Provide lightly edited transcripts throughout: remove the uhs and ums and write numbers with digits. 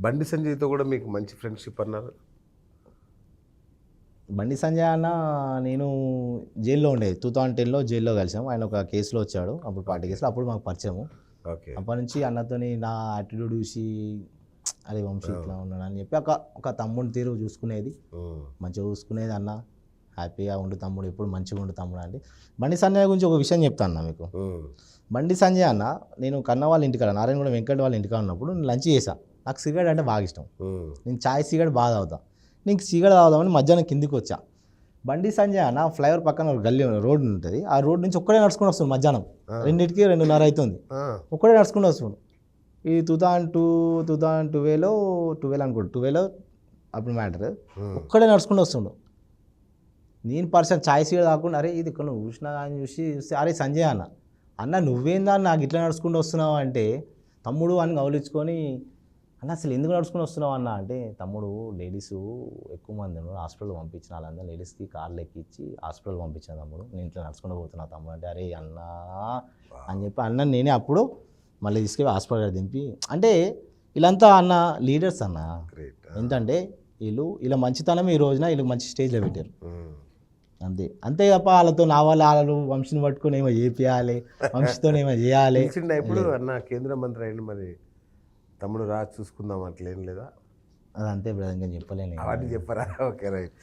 బండి సంజయ్తో కూడా మీకు మంచి ఫ్రెండ్షిప్ అన్నారు. బండి సంజయ్ అన్న నేను జైల్లో ఉండేది 2010లో జైల్లో కలిసాం. ఆయన ఒక కేసులో వచ్చాడు, అప్పుడు పార్టీ కేసులో, అప్పుడు మాకు పరిచయము. ఓకే. అప్పటి నుంచి అన్నతోని నా యాటిట్యూడ్ చూసి అరే వంశీ ఇట్లా ఉన్నాడు అని చెప్పి ఒక తమ్ముని తీరు చూసుకునేది, మంచిగా చూసుకునేది. అన్న హ్యాపీగా ఉండు తమ్ముడు, ఎప్పుడు మంచిగా ఉండు తమ్ముడు అంటే. బండి సంజయ్ గురించి ఒక విషయం చెప్తాను అన్న మీకు. బండి సంజయ్ అన్న నేను కన్న వాళ్ళ ఇంటికాడ నారాయణగూడ వెంకట వాళ్ళ ఇంటికాడ ఉన్నప్పుడు నేను లంచ్ చేశాను. నాకు సిగరెట్ అంటే బాగా ఇష్టం, నేను చాయ్ సిగరెట్ బాగా తాగుతా. నీకు సిగరెట్ తాగుదామని మధ్యాహ్నం కిందికి వచ్చా. బండి సంజయ్ అన్న ఫ్లైఓవర్ పక్కన ఒక గల్లీ రోడ్ ఉంటుంది, ఆ రోడ్ నుంచి ఒక్కడే నడుచుకుని వస్తుంది. మధ్యాహ్నం 2కి 2:30 అవుతుంది, ఒక్కడే నడుచుకుంటూ వస్తుంది. ఈ 2012 అనుకోండి, 12 అప్పుడు మ్యాటర్. ఒక్కడే నడుచుకుంటూ వస్తుండు. నేను పర్సన్ చాయ్ సిగరెట్ తాకుండా అరే ఇది ఇక్కడ చూసినా అని చూస్తే అరే సంజయ్ అన్న, అన్న నువ్వేందా నాకు ఇట్లా నడుచుకుంటూ వస్తున్నావు అంటే, తమ్ముడు అని గౌలించుకొని అన్న అసలు ఎందుకు నడుచుకుని వస్తున్నావు అన్న అంటే, తమ్ముడు లేడీస్ ఎక్కువ మంది హాస్పిటల్ పంపించిన, వాళ్ళందరూ లేడీస్కి కార్లు ఎక్కించి హాస్పిటల్ పంపించాను తమ్ముడు, నేను ఇట్లా నడుచుకుంటూ పోతున్నా తమ్ముడు అంటే, అరే అన్న అని చెప్పి అన్న నేనే అప్పుడు మళ్ళీ తీసుకెళ్ళి హాస్పిటల్ దింపి. అంటే వీళ్ళంతా అన్న లీడర్స్ అన్న, ఏంటంటే వీళ్ళ మంచితనం ఈ రోజున వీళ్ళు మంచి స్టేజ్లో పెట్టారు. అంతే తప్ప వాళ్ళతో నా వాళ్ళు వంశీని పట్టుకొని ఏమో చేపియాలి, వంశీతో ఏమో చేయాలి. ఇప్పుడు అన్న కేంద్ర మంత్రి అయింది, మరి తమ్ముడు రా చూసుకుందాం అట్లా ఏం లేదా? అది అంతే బ్రదర్, ఇంకా చెప్పలేను. వాటిని చెప్పరా? Okay right.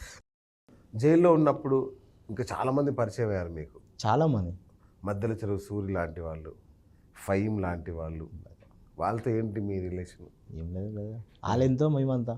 జైల్లో ఉన్నప్పుడు ఇంకా చాలామంది పరిచయం అయ్యారు మీకు, చాలామంది. మధ్యలో చెరువు సూరి లాంటి వాళ్ళు, ఫైమ్ లాంటి వాళ్ళు, వాళ్ళతో ఏంటి మీ రిలేషన్? ఏం లేదు బ్రదర్, వాళ్ళెంతో మేమంతా